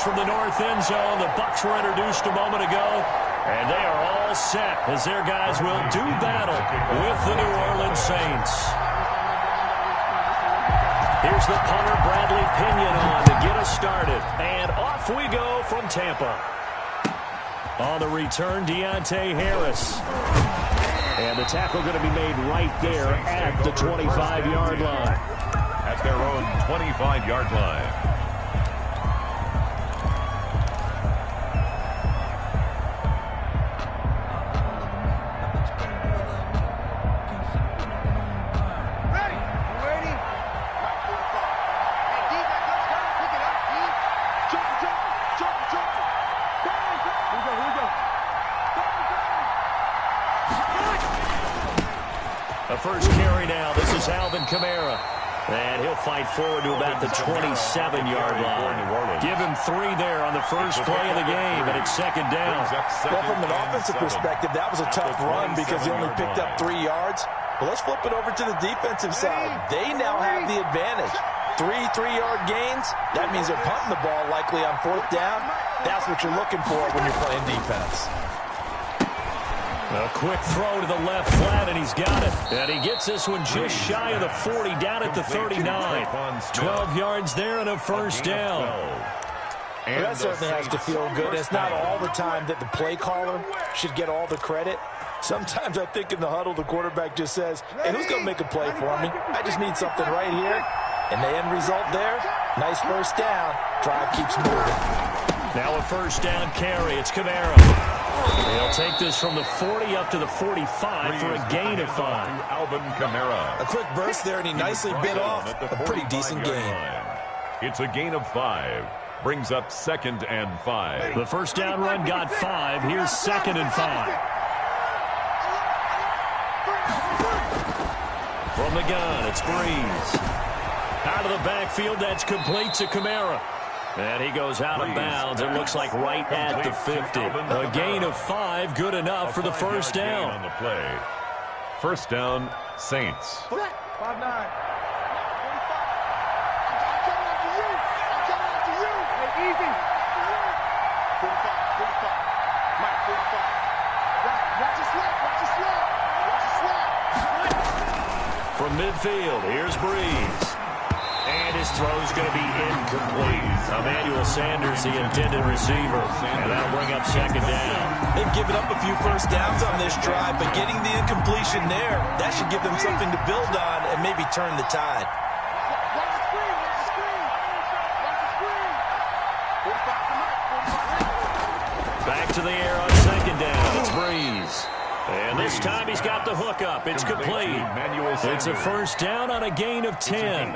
from the north end zone. The Bucs were introduced a moment ago, and they are all set as their guys will do battle with the New Orleans Saints. Here's the punter, Bradley Pinion, on to get us started. And off we go from Tampa. On the return, Deontay Harris. And the tackle going to be made right there at the 25-yard line. At their own 25-yard line. First carry now. This is Alvin Kamara. And he'll fight forward to about the 27-yard line. Give him 3 there on the first play of the game, and it's second down. Well, from an offensive perspective, that was a tough run because he only picked up 3 yards. But let's flip it over to the defensive side. They now have the advantage. 3 3-yard gains. That means they're punting the ball likely on 4th down. That's what you're looking for when you're playing defense. A quick throw to the left flat, and he's got it. And he gets this one just shy of the 40, down at the 39. 12 yards there and a first down. Well, that certainly has to feel good. It's not all the time that the play caller should get all the credit. Sometimes I think in the huddle, the quarterback just says, hey, who's going to make a play for me? I just need something right here. And the end result there, nice first down. Drive keeps moving. Now a first down carry. It's Kamara. He'll take this from the 40 up to the 45 for a gain of 5. Alvin Kamara. A quick burst there, and he nicely bit off a pretty decent gain. It's a gain of 5. Brings up 2nd and 5. The first down run got 5. Here's 2nd and 5. From the gun, it's Breeze. Out of the backfield, that's complete to Kamara. And he goes out of bounds. It looks like right at the 50. A gain of 5, good enough for the first down. On the play. First down, Saints. 5-9. Easy. 45. Mike, 45. Watch your slap. From midfield, here's Breeze. And his throw's going to be incomplete. Emmanuel Sanders, the intended receiver. And that'll bring up second down. They've given up a few first downs on this drive, but getting the incompletion there, that should give them something to build on and maybe turn the tide. Back to the air on second down. It's Breeze. And this time he's got the hook up. It's complete. It's a first down on a gain of 10.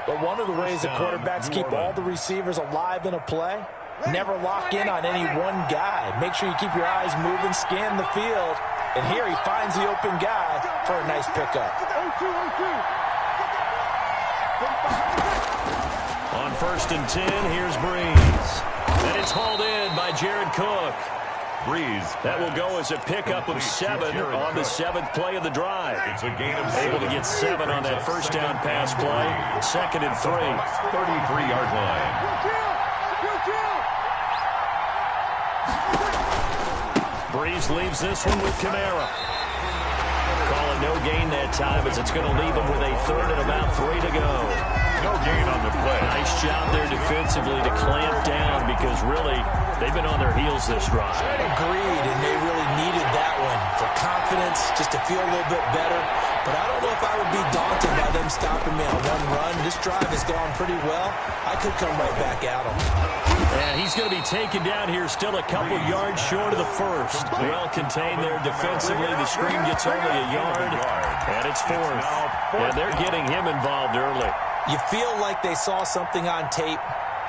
But one of the ways the quarterbacks keep all the receivers alive in a play, never lock in on any one guy. Make sure you keep your eyes moving, scan the field. And here he finds the open guy for a nice pickup. On 1st and 10, here's Breeze. And it's hauled in by Jared Cook. Breeze. That will go as a pickup of 7 on the 7th play of the drive. It's a gain of Able to get 7 on that first down pass play. 2nd and 3. 33-yard line. Breeze leaves this one with Kamara. Call it no gain that time as it's going to leave him with a 3rd and about 3 to go. No gain on the play. Nice job there defensively to clamp down because really they've been on their heels this drive. Agreed, and they really needed that one for confidence, just to feel a little bit better. But I don't know if I would be daunted by them stopping me on one run. This drive has gone pretty well. I could come right back at them. And he's going to be taken down here still a couple yards short of the first. Well contained there defensively. The screen gets only a yard, and it's 4th. And they're getting him involved early. You feel like they saw something on tape,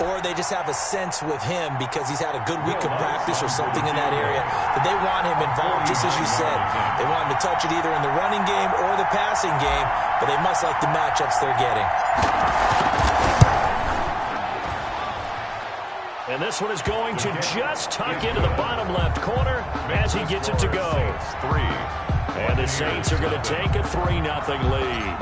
or they just have a sense with him because he's had a good week of practice or something in that area that they want him involved, just as you said. They want him to touch it either in the running game or the passing game, but they must like the matchups they're getting. And this one is going to just tuck into the bottom left corner as he gets it to go. 3. And the Saints are going to take a 3-0 lead.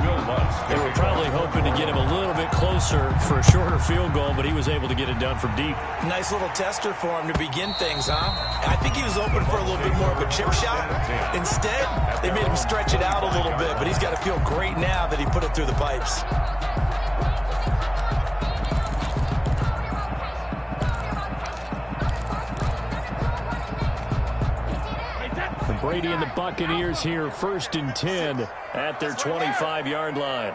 They were probably hoping to get him a little bit closer for a shorter field goal, but he was able to get it done from deep. Nice little tester for him to begin things, huh? I think he was open for a little bit more of a chip shot. Instead, they made him stretch it out a little bit, but he's got to feel great now that he put it through the pipes. Brady and the Buccaneers here, 1st and 10 at their 25-yard line.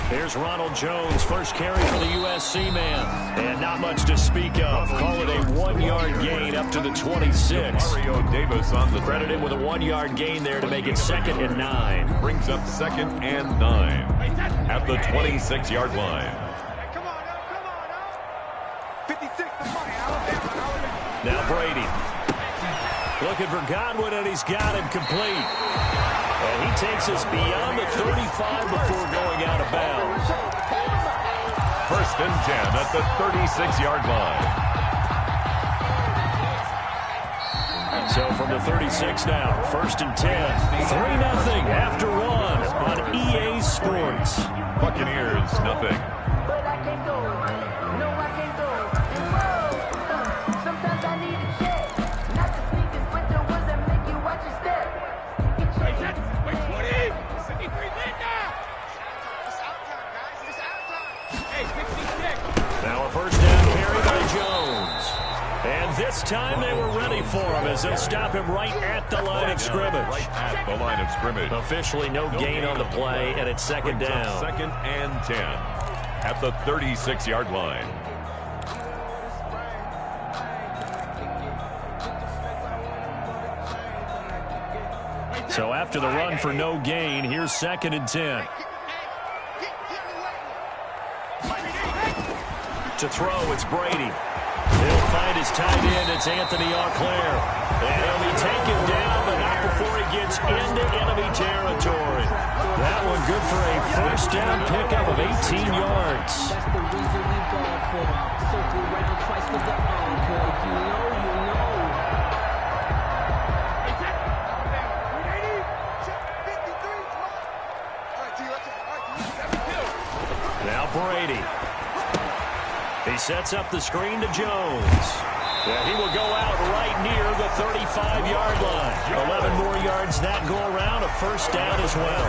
Here's Ronald Jones, first carry for the USC man. And not much to speak of. Call it a 1-yard gain up to the 26. Mario Davis on the Credit him with a 1-yard gain there to make it 2nd and 9. brings up 2nd and 9 at the 26-yard line. Now Brady. Looking for Godwin, and he's got him complete. And he takes us beyond the 35 before going out of bounds. 1st and 10 at the 36-yard line. So from the 36 now, 1st and 10. 3-0 after 1 on EA Sports. Buccaneers, nothing. But I can't go. No, I can't go. Whoa. Sometimes I need a check. Not the sneakers, but the ones that make you watch your step. Wait, 20! 53 Linda! It's out time, guys. It's out time. Hey, 66! Now a first down carry by Jones. And this time they were ready for him as they'll stop him right at the line of scrimmage. Right at the line of scrimmage. Officially no gain on the play, and it's 2nd Brings up down. 2nd and 10 at the 36-yard line. So after the run for no gain, here's 2nd and 10. To throw, it's Brady. He'll find his tight end. It's Anthony Auclair. And he'll be taken down, but not before he gets into enemy territory. That one good for a first down pickup of 18 yards. That's the reason we ball for. Circle round twice for the encore. If you know, you know. Now Brady. He sets up the screen to Jones. Yeah, he will go out right near the 35-yard line. 11 more yards that go around, a first down as well.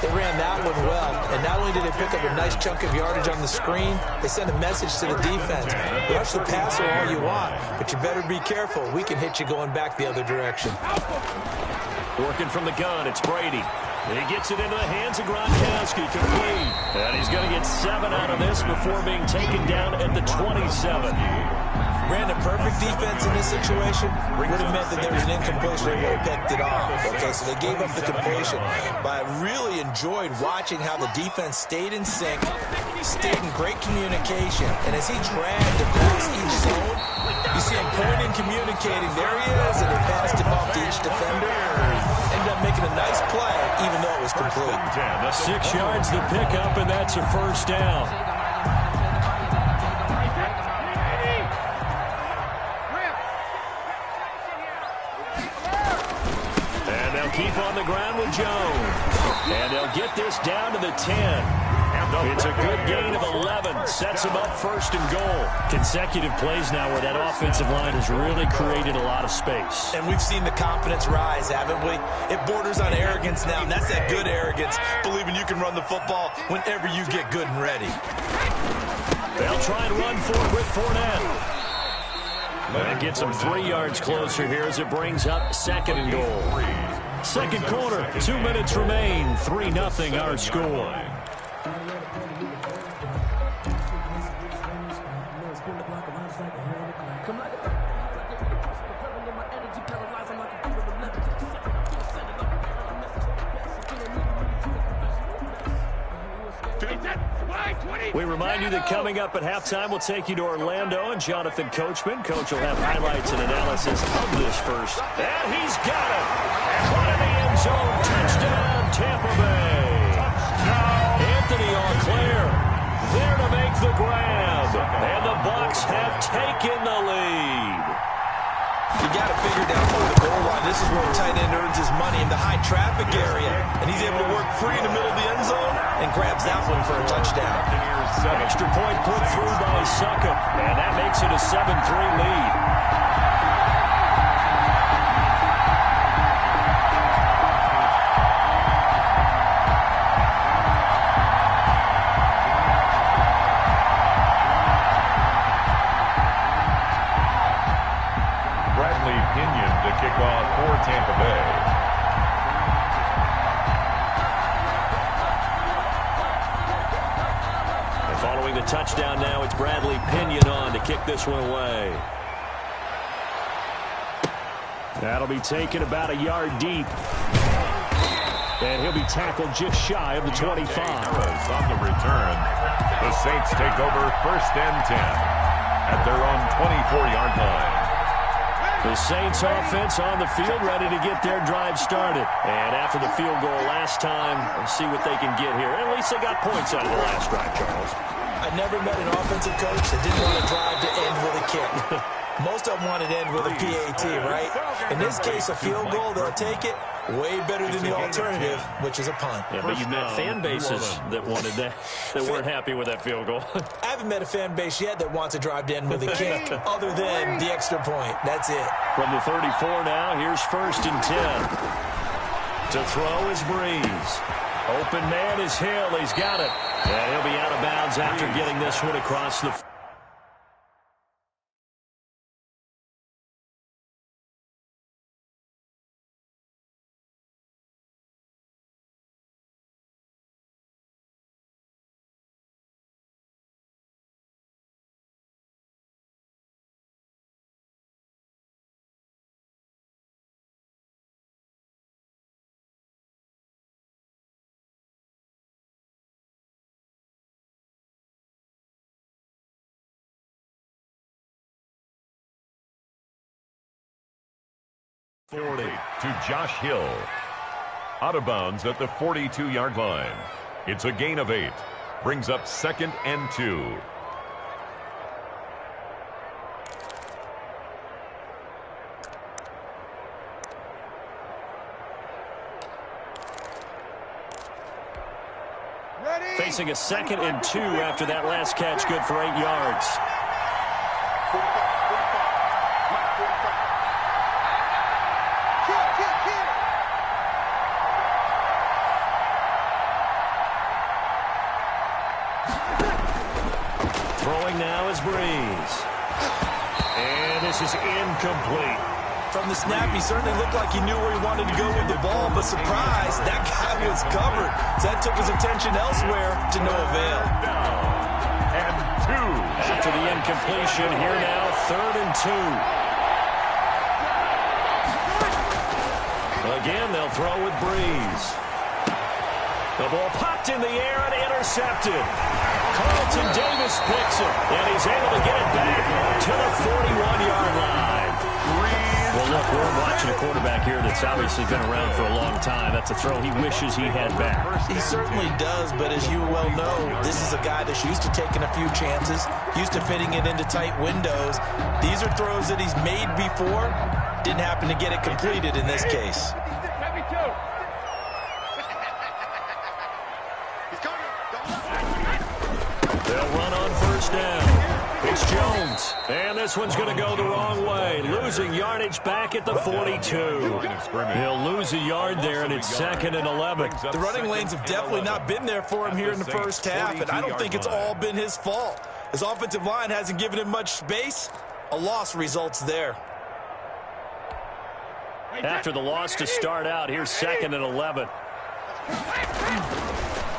They ran that one well, and not only did they pick up a nice chunk of yardage on the screen, they sent a message to the defense. Rush the passer all you want, but you better be careful. We can hit you going back the other direction. Working from the gun, it's Brady. He gets it into the hands of Gronkowski, complete. And he's going to get 7 out of this before being taken down at the 27. Ran a perfect defense in this situation. Would have meant that there was an incompletion. They would have picked it off. Okay, so they gave up the completion. But I really enjoyed watching how the defense stayed in sync, stayed in great communication. And as he dragged across each zone, you see him pointing, communicating. There he is, and he passed him off to each defender. Ended up making a nice play, even though it was complete. 6 yards the pickup, and that's a first down. And they'll keep on the ground with Jones. And they'll get this down to the 10. It's a good gain of 11. Sets them up 1st and goal. Consecutive plays now where that offensive line has really created a lot of space. And we've seen the confidence rise, haven't we? It borders on arrogance now, and that's that good arrogance, believing you can run the football whenever you get good and ready. They'll try and run for it with Fournette. And it gets them 3 yards closer here as it brings up 2nd and goal. Second quarter, 2 minutes remain. 3-0 our score. We remind you that coming up at halftime, we'll take you to Orlando and Jonathan Coachman. Coach will have highlights and analysis of this first. And he's got it. One in the end zone. Touchdown, Tampa Bay. Anthony Auclair there to make the grab. And the the Bucs have taken the lead. You got to figure down below the goal line. This is where a tight end earns his money, in the high traffic area. And he's able to work free in the middle of the end zone and grabs that one for a touchdown. Extra point put through by Succop, and that makes it a 7-3 lead. Kick off for Tampa Bay. And following the touchdown now, it's Bradley Pinion on to kick this one away. That'll be taken about a yard deep. And he'll be tackled just shy of the 25. Harris on the return. The Saints take over 1st and 10 at their own 24-yard line. The Saints offense on the field, ready to get their drive started. And after the field goal last time, we'll see what they can get here. At least they got points out of the last drive, Charles. I never met an offensive coach that didn't want to drive to end with a kick. Most of them want to end with a PAT, right? In this case, a field goal, they'll take it. Way better than the alternative, which is a punt. Yeah, but you've met fan bases that wanted that, that weren't happy with that field goal. I haven't met a fan base yet that wants to drive to end with a kick, other than the extra point. That's it. From the 34 now, here's 1st and 10. To throw is Breeze. Open man is Hill. He's got it. And he'll be out of bounds after getting this one across the... To Josh Hill. Out of bounds at the 42-yard line. It's a gain of 8. Brings up 2nd and 2. Facing a 2nd and 2 after that last catch, good for 8 yards. Throwing now is Breeze. And this is incomplete. From the snap, he certainly looked like he knew where he wanted to go with the ball, but surprise, that guy was covered. So that took his attention elsewhere to no avail. And 2. After the incompletion, here now, 3rd and 2. Again, they'll throw with Breeze. The ball popped in the air and intercepted. Carlton Davis picks it, and he's able to get it back to the 41-yard line. Well, look, we're watching a quarterback here that's obviously been around for a long time. That's a throw he wishes he had back. He certainly does, but as you well know, this is a guy that's used to taking a few chances, used to fitting it into tight windows. These are throws that he's made before. Didn't happen to get it completed in this case. They'll run on 1st down. It's Jones. And this one's going to go the wrong way. Losing yardage back at the 42. He'll lose a yard there, and it's 2nd and 11. The running lanes have definitely not been there for him here in the first half, and I don't think it's all been his fault. His offensive line hasn't given him much space. A loss results there. After the loss to start out, here's 2nd and 11.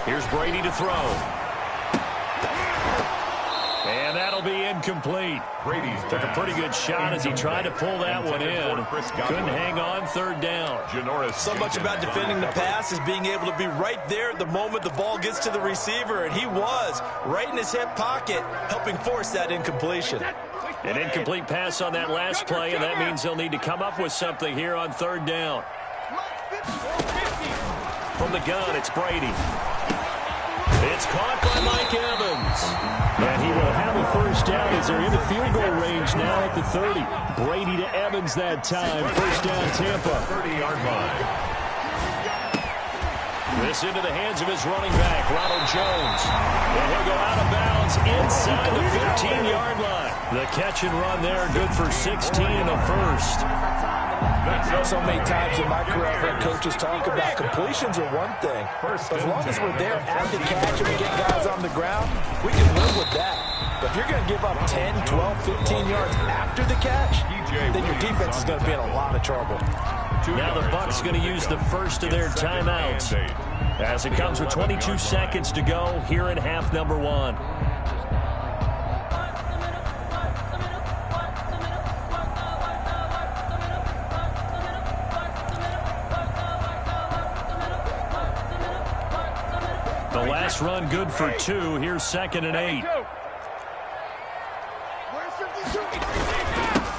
Here's Brady to throw. And that'll be incomplete. Brady took a pretty good shot as he tried to pull that one in. Couldn't hang on 3rd down. So much about defending the pass is being able to be right there at the moment the ball gets to the receiver, and he was right in his hip pocket, helping force that incompletion. An incomplete pass on that last play, and that means they'll need to come up with something here on 3rd down. From the gun, it's Brady. It's caught by Mike Evans. And he will have a first down as they're in the field goal range now at the 30. Brady to Evans that time. First down, Tampa. 30-yard line. This into the hands of his running back, Ronald Jones. And he'll go out of bounds inside the 15-yard line. The catch and run there, good for 16 and a first. So many times in my career, I've heard coaches talk about completions are one thing. But as long as we're there at the catch and we get guys on the ground, we can live with that. But if you're going to give up 10, 12, 15 yards after the catch, then your defense is going to be in a lot of trouble. Now the Bucs going to use the first of their timeouts as it comes with 22 seconds to go here in half number 1. The last run good for 2. Here's 2nd and 8.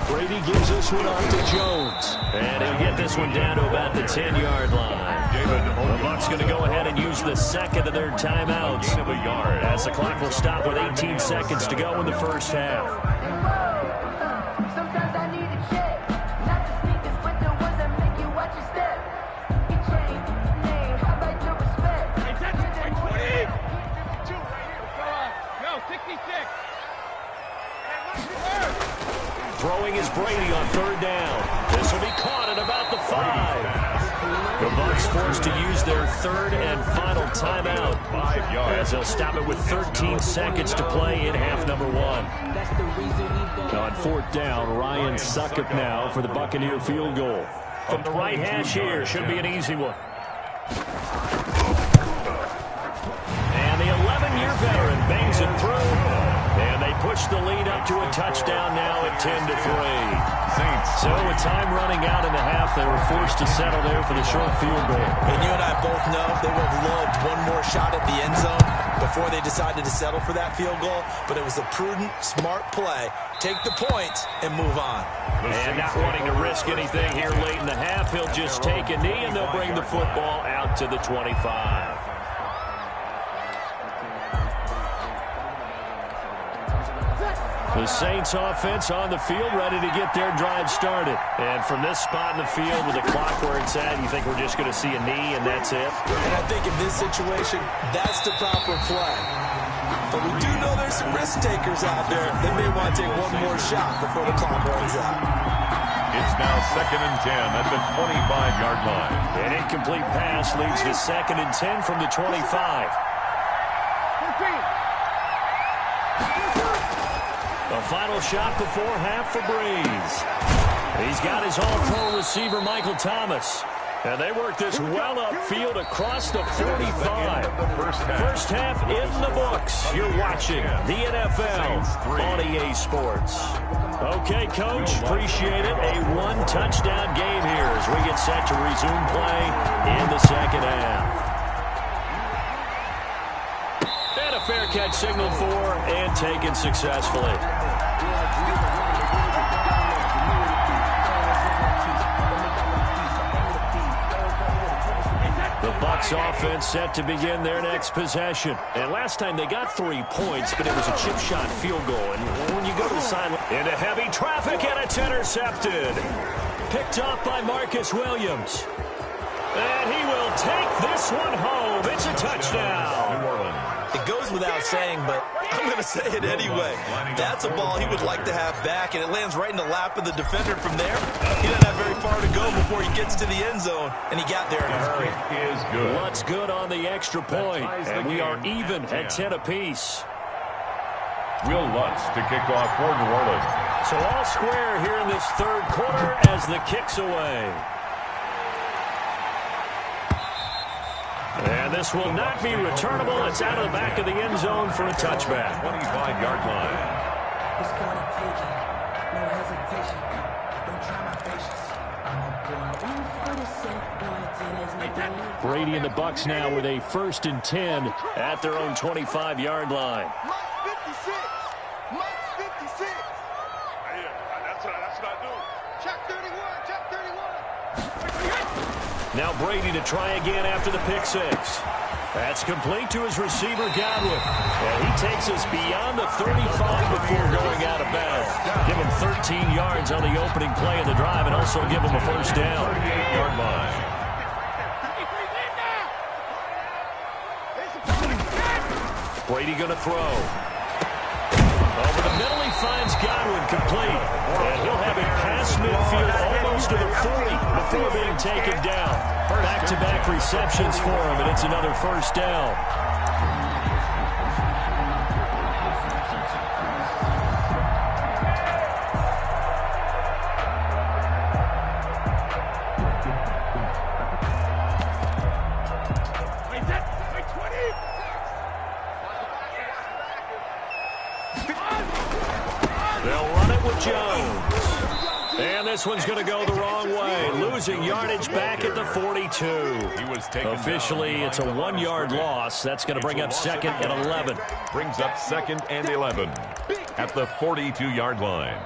Brady gives this one off to Jones. And he'll get this one down to about the 10-yard line. The Bucs going to go ahead and use the second of their timeouts as the clock will stop with 18 seconds to go in the first half. Sometimes I need a check. Not the sneakers, but the ones that make you watch your step. You change your name, how about your respect? Hey, that's like 20. 52 right here. No, 66. Throwing is Brady on 3rd down. This will be caught at about the 5. The Bucs forced to use their 3rd and final timeout as they'll stop it with 13 seconds to play in half number 1. On 4th down, Ryan Succop now for the Buccaneer field goal. From the right hash here, should be an easy one. And the 11-year veteran bangs it through. And they push the lead up to a touchdown now at 10-3. So with time running out in the half, they were forced to settle there for the short field goal. And you and I both know they would have loved one more shot at the end zone before they decided to settle for that field goal. But it was a prudent, smart play. Take the points and move on. And not wanting to risk anything here late in the half, he'll just take a knee and they'll bring the football out to the 25. The Saints offense on the field, ready to get their drive started. And from this spot in the field with the clock where it's at, you think we're just going to see a knee and that's it? And I think in this situation, that's the proper play. But we do know there's some risk takers out there that may want to take one more shot before the clock runs out. It's now 2nd and 10 at the 25-yard line. An incomplete pass leads to 2nd and 10 from the 25. A final shot before half for Breeze. He's got his all-pro receiver, Michael Thomas. And they work this well upfield across the 45. First half in the books. You're watching the NFL on EA Sports. Okay, Coach, appreciate it. A one-touchdown game here as we get set to resume play in the second half. And a fair catch signaled for and taken successfully. The Bucs offense set to begin their next possession. And last time they got 3 points, but it was a chip shot field goal. And when you go to the sideline, into heavy traffic, and it's intercepted. Picked up by Marcus Williams. And he will take this one home. It's a touchdown. New Orleans. It goes without saying, but I'm going to say it anyway. That's a ball he would like to have back, and it lands right in the lap of the defender from there. He doesn't have very far to go before he gets to the end zone, and he got there in a hurry. Is good. What's good on the extra point? And we are even at 10 apiece. Will Lutz to kick off for New Orleans. So all square here in this third quarter as the kick's away. And this will not be returnable. It's out of the back of the end zone for a touchback. 25-yard line. It's gonna take it. No hesitation. Don't try my patience. I'm a boy. 1 for the set, boy, it is no Brady and the Bucs now with a 1st and 10 at their own 25-yard line. Mike 56. Mike 56. That's what I do. Check 31. Check 31. Now Brady to try again after the pick six. That's complete to his receiver, Godwin. And he takes us beyond the 35 before going out of bounds. Give him 13 yards on the opening play of the drive and also give him a first down. 38-yard line. Brady going to throw. Over the middle, he finds Godwin complete. And he'll have it past midfield almost to the 40 before being taken down. Back-to-back receptions for him, and it's another first down. They'll run it with Jones. And this one's going to go the wrong way. Losing yardage back at the 42. He was taken Officially, down. it's a 1-yard loss. That's going to bring up second and 11. Brings up second and 11 at the 42-yard line.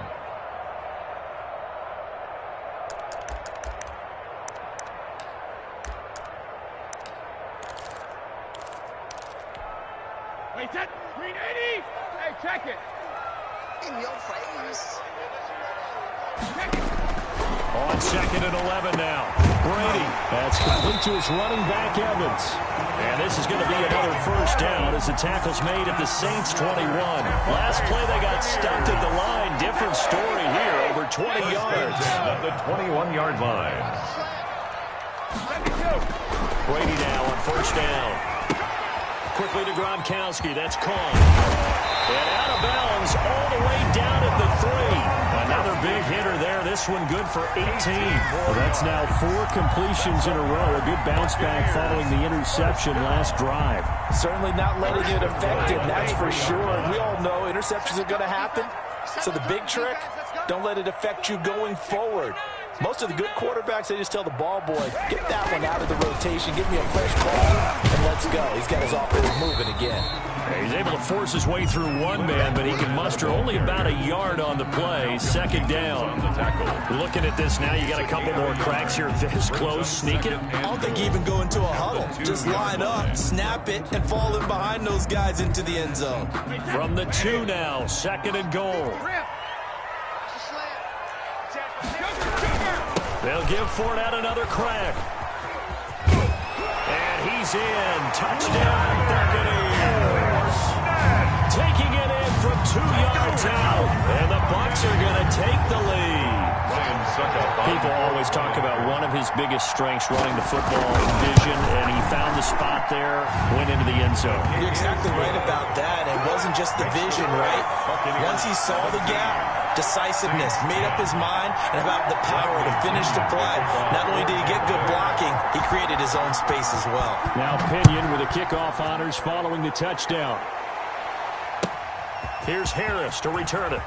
Wait, that 380. Hey, check it. In your face. On second and 11 now. Brady. That's complete to his running back, Evans. And this is going to be another first down as the tackle's made at the Saints 21. Last play, they got stuffed at the line. Different story here, over 20 yards. At the 21-yard line. Brady now on first down. Quickly to Gronkowski. That's caught. And out of bounds all the way down at the 3. Another big hitter there. This one good for 18. Well, that's now 4 completions in a row. A good bounce back following the interception last drive. Certainly not letting it affect him, that's for sure. And we all know interceptions are going to happen. So the big trick, don't let it affect you going forward. Most of the good quarterbacks, they just tell the ball boy, get that one out of the rotation, give me a fresh ball, and let's go. He's got his offense moving again. He's able to force his way through one man, but he can muster only about a yard on the play. Second down. Looking at this now, you got a couple more cracks here this close. Sneak it. I don't think you even go into a huddle. Just line up, snap it, and fall in behind those guys into the end zone. From the 2 now, second and goal. They'll give Fournette another crack. And he's in. Touchdown, Buccaneers. Taking it in from 2 yards out. And the Bucs are going to take the lead. People always talk about one of his biggest strengths, running the football, vision, and he found the spot there, went into the end zone. You're exactly right about that. It wasn't just the vision, right? Once he saw the gap, decisiveness, made up his mind, and about the power to finish the play. Not only did he get good blocking, he created his own space as well. Now Pinion with the kickoff honors following the touchdown. Here's Harris to return it.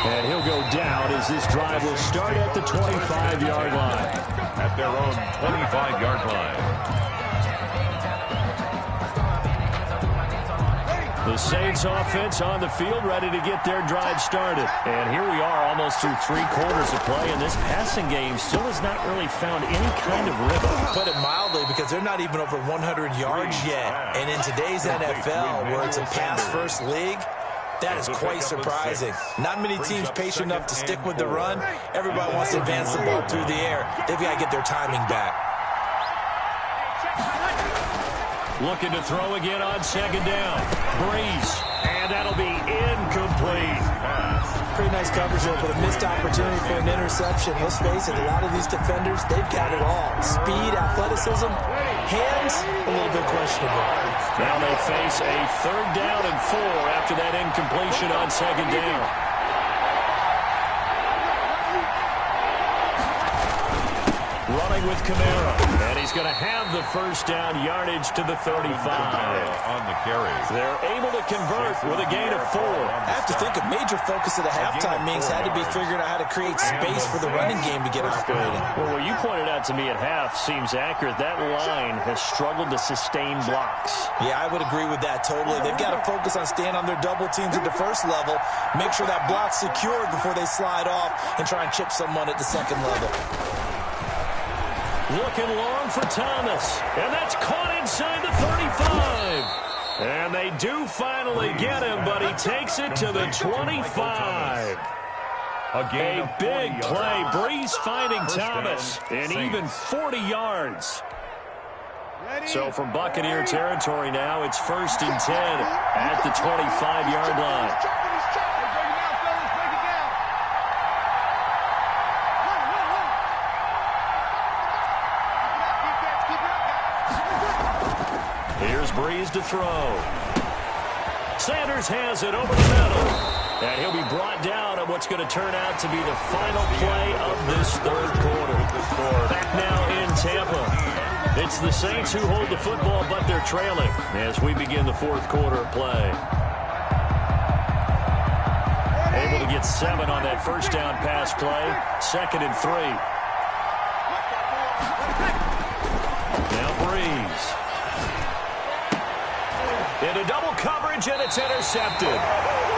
And he'll go down as this drive will start at the 25-yard line. At their own 25-yard line. The Saints offense on the field, ready to get their drive started. And here we are almost through 3 quarters of play, and this passing game still has not really found any kind of rhythm. Put it mildly, because they're not even over 100 yards yet. And in today's NFL, where it's a pass-first league, that is quite surprising. Not many teams patient enough to stick with the run. Everybody wants to advance the ball through the air. They've got to get their timing back. Looking to throw again on second down. Breeze. And that'll be incomplete. Pretty nice coverage there, but a missed opportunity for an interception. Let's face it, a lot of these defenders, they've got it all. Speed, athleticism, hands, a little bit questionable. Now they face a 3rd down and 4 after that incompletion on second down. Running with Kamara, and he's going to have the first down, yardage to the 35. On the carry. They're able to convert with a gain of 4. I have to think a major focus of the halftime meetings had to be figuring out how to create space for the running game to get operating. Well, what you pointed out to me at half seems accurate. That line has struggled to sustain blocks. Yeah, I would agree with that totally. They've got to focus on staying on their double teams at the first level, make sure that block's secured before they slide off and try and chip someone at the second level. Looking long for Thomas. And that's caught inside the 35. And they do finally get him, but he takes it to the 25. A big play. Breeze finding Thomas. And even 40 yards. So from Buccaneer territory now, it's 1st and 10 at the 25-yard line. Here's Breeze to throw. Sanders has it over the middle. And he'll be brought down at what's going to turn out to be the final play of this 3rd quarter. Back now in Tampa. It's the Saints who hold the football, but they're trailing as we begin the 4th quarter of play. Able to get 7 on that first down pass play. 2nd and 3. Now Breeze. Into double coverage, and it's intercepted.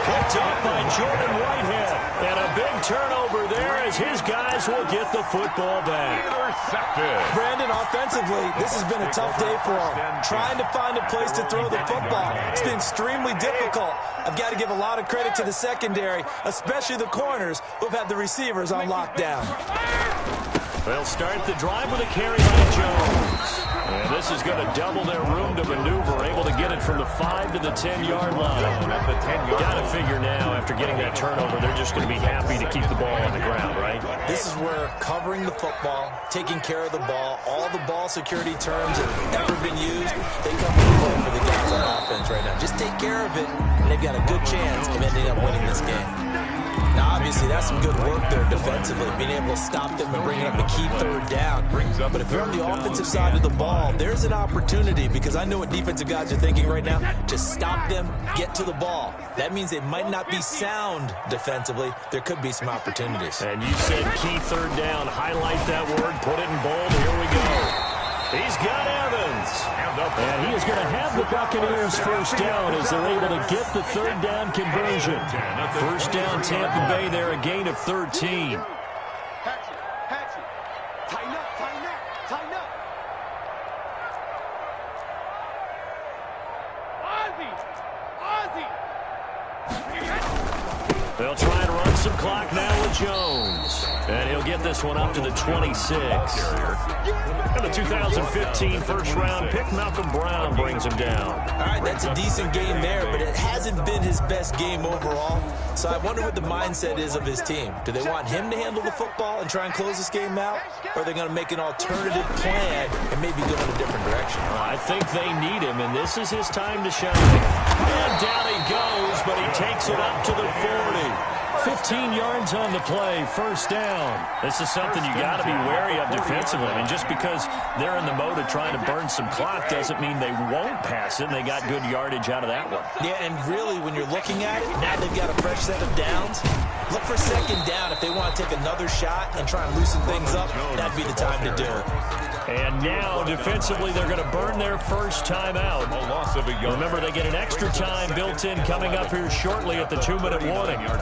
Picked up by Jordan Whitehead. And a big turnover there as his guys will get the football back. Intercepted. Brandon, offensively, this has been a tough day for him. Trying to find a place to throw the football. It's been extremely difficult. I've got to give a lot of credit to the secondary, especially the corners who've had the receivers on lockdown. They'll start the drive with a carry by Jones. And this is going to double their room to maneuver, able to get it from the 5 to the 10-yard line. Got to figure now, after getting that turnover, they're just going to be happy to keep the ball on the ground, right? This is where covering the football, taking care of the ball, all the ball security terms that have ever been used, they come into play for the guys on offense right now. Just take care of it, and they've got a good chance of ending up winning this game. Now, obviously, that's some good work there defensively, being able to stop them and bring up a key 3rd down. But if you're on the offensive side of the ball, there's an opportunity, because I know what defensive guys are thinking right now. Just stop them, get to the ball. That means they might not be sound defensively. There could be some opportunities. And you said key 3rd down. Highlight that word, put it in bold. Here we go. He's got Evans. And he is going to have the Buccaneers first down as they're able to get the 3rd down conversion. First down Tampa Bay there, a gain of 13. Patch it. Tighten up, tighten up, tighten up. Ozzy! They'll try and run some clock now with Jones. And he'll get this one up to the 26. And the 2015 first-round pick, Malcolm Brown, brings him down. All right, that's a decent game there, but it hasn't been his best game overall. So I wonder what the mindset is of his team. Do they want him to handle the football and try and close this game out? Or are they going to make an alternative plan and maybe go in a different direction? I think they need him, and this is his time to shine. And down he goes, but he takes it up to the 40. 15 yards on the play, first down. This is something you got to be wary of defensively. I mean, just because they're in the mode of trying to burn some clock doesn't mean they won't pass it, and they got good yardage out of that one. Yeah, and really, when you're looking at it, now they've got a fresh set of downs. Look for 2nd down if they want to take another shot and try and loosen things up. That'd be the time to do it. And now, defensively, they're going to burn their first time out. Remember, they get an extra time built in coming up here shortly at the 2-minute warning. Wait, 20!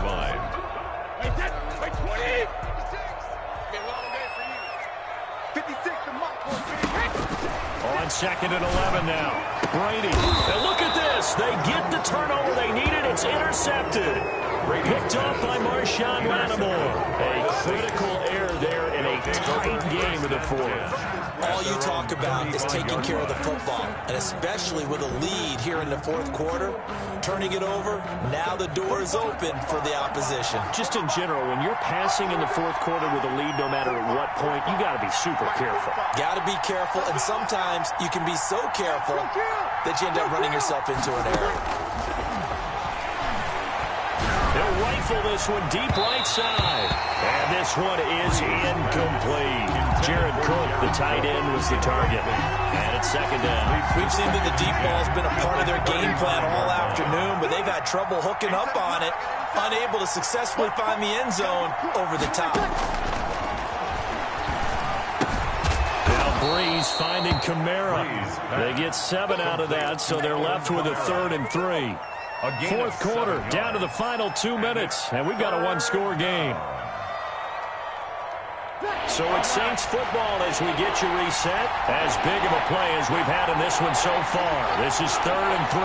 56 to Mark. On 2nd and 11 now. Brady. And look at this. They get the turnover they needed. It's intercepted. Picked off by Marshawn Lattimore. A critical error there in a tight game of the 4th. All you talk about is taking care of the football, and especially with a lead here in the 4th quarter, turning it over, now the door is open for the opposition. Just in general, when you're passing in the 4th quarter with a lead, no matter at what point, you got to be super careful. Got to be careful, and sometimes you can be so careful that you end up running yourself into an error. They'll rifle this one deep right side. And this one is incomplete. Jared Cook, the tight end, was the target. And it's 2nd down. We've seen that the deep ball's been a part of their game plan all afternoon, but they've had trouble hooking up on it, unable to successfully find the end zone over the top. Now Breeze finding Kamara. They get 7 out of that, so they're left with a 3rd and 3. 4th quarter, down to the final 2 minutes, and we've got a 1-score game. So it's Saints football as we get you reset. As big of a play as we've had in this one so far. This is 3rd and 3.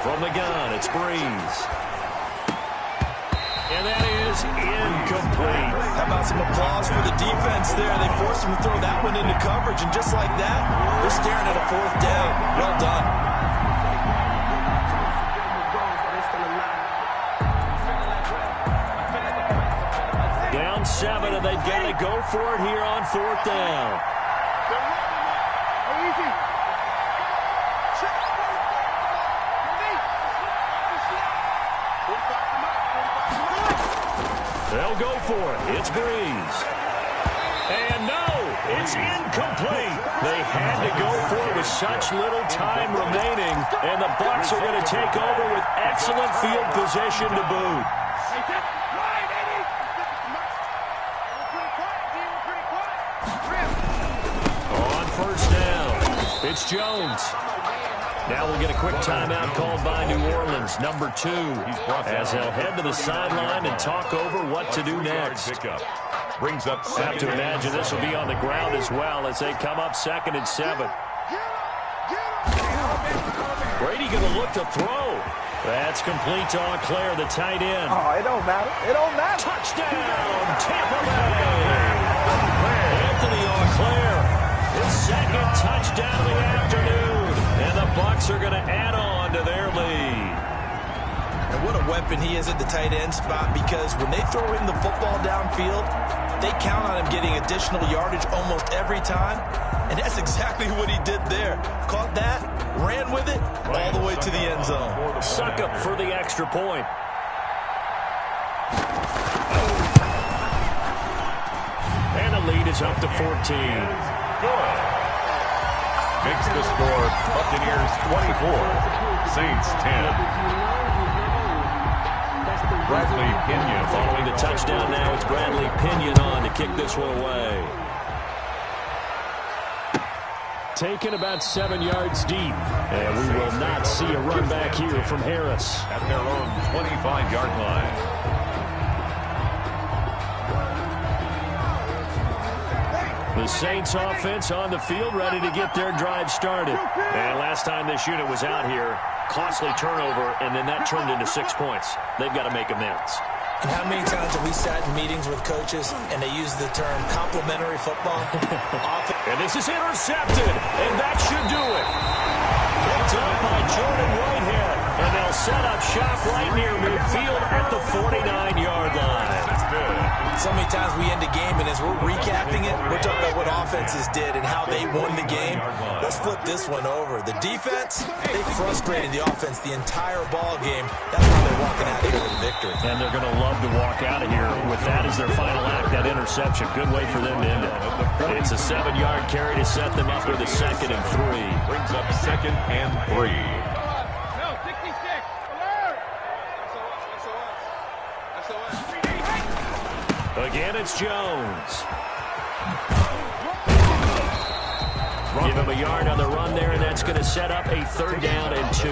From the gun, it's Breeze. And that is incomplete. How about some applause for the defense there? They forced him to throw that one into coverage, and just like that, they're staring at a 4th down. Well done. Down 7, and they've got to go for it here on 4th down. They'll go for it. It's Breeze. And no, it's incomplete. They had to go for it with such little time remaining, and the Bucs are going to take over with excellent field position to boot. On 1st down, it's Jones. Now we'll get a quick timeout called by New Orleans, number 2, as they'll head to the sideline and talk over what to do next. Brings up Have to imagine this will be on the ground as well as they come up 2nd and 7. Brady going to look to throw. That's complete to Auclair, the tight end. Oh, it don't matter. It don't matter. Touchdown, Tampa Bay. Anthony Auclair, his 2nd touchdown of the afternoon. And the Bucs are going to add on to their lead. And what a weapon he is at the tight end spot, because when they throw him the football downfield, they count on him getting additional yardage almost every time. And that's exactly what he did there. Caught that, ran with it, all the way to the end zone. Suck up for the extra point. And the lead is up to 14. Good. Makes the score Buccaneers 24, Saints 10. Bradley Pinion. Following the touchdown now, it's Bradley Pinion on to kick this one away. Taken about 7 yards deep. And we will not see a run back here from Harris. At their own 25-yard line. The Saints offense on the field, ready to get their drive started. And last time this unit was out here, costly turnover, and then that turned into 6 points. They've got to make amends. And how many times have we sat in meetings with coaches and they use the term complementary football? And this is intercepted, and that should do it. Picked up by Jordan Whitehead, and they'll set up shop right near midfield at the 49-yard line. That's good. So many times we end a game, and as we're recapping it, we're talking about what offenses did and how they won the game. Let's flip this one over. The defense, they frustrated the offense the entire ball game. That's why they're walking out here with a victory. And they're going to love to walk out of here with that as their final act, that interception. Good way for them to end it. It's a 7-yard carry to set them up with a 2nd and 3. Brings up 2nd and 3. No, 66. Alert. Again, it's Jones. Give him a yard on the run there, and that's going to set up a 3rd down and 2.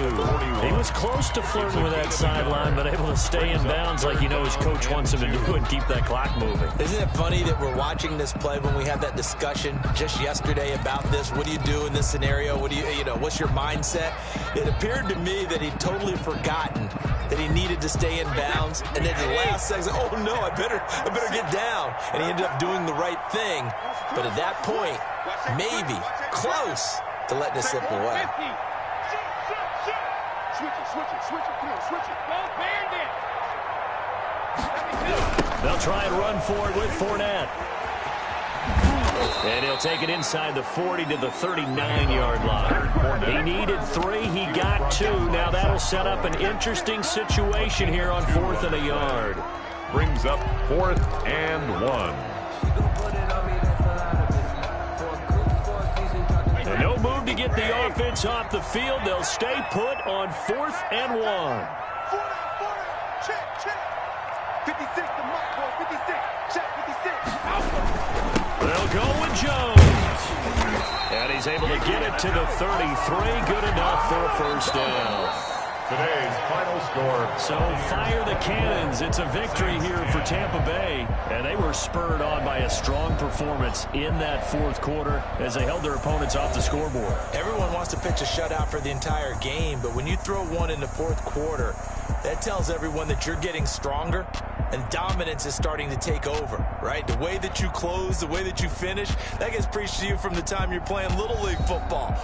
He was close to flirting with that sideline, but able to stay in bounds like you know his coach wants him to do and keep that clock moving. Isn't it funny that we're watching this play when we had that discussion just yesterday about this? What do you do in this scenario? What do you know, what's your mindset? It appeared to me that he'd totally forgotten that he needed to stay in bounds, and then the last second, oh no, I better get down. And he ended up doing the right thing. But at that point, maybe close to letting it slip away. They'll try and run for it with Fournette. And he'll take it inside the 40 to the 39-yard line. He needed 3. He got 2. Now that'll set up an interesting situation here on 4th and a yard. Brings up 4th and 1. And no move to get the offense off the field. They'll stay put on 4th and 1. Check. 56 to Mike, boy. 56. Check 56. They'll go with Jones. And he's able to get it to the 33. Good enough for a 1st down. Today's final score. So fire the cannons. It's a victory here for Tampa Bay. And they were spurred on by a strong performance in that fourth quarter as they held their opponents off the scoreboard. Everyone wants to pitch a shutout for the entire game, but when you throw one in the fourth quarter, that tells everyone that you're getting stronger and dominance is starting to take over, right? The way that you close, the way that you finish, that gets preached to you from the time you're playing Little League football.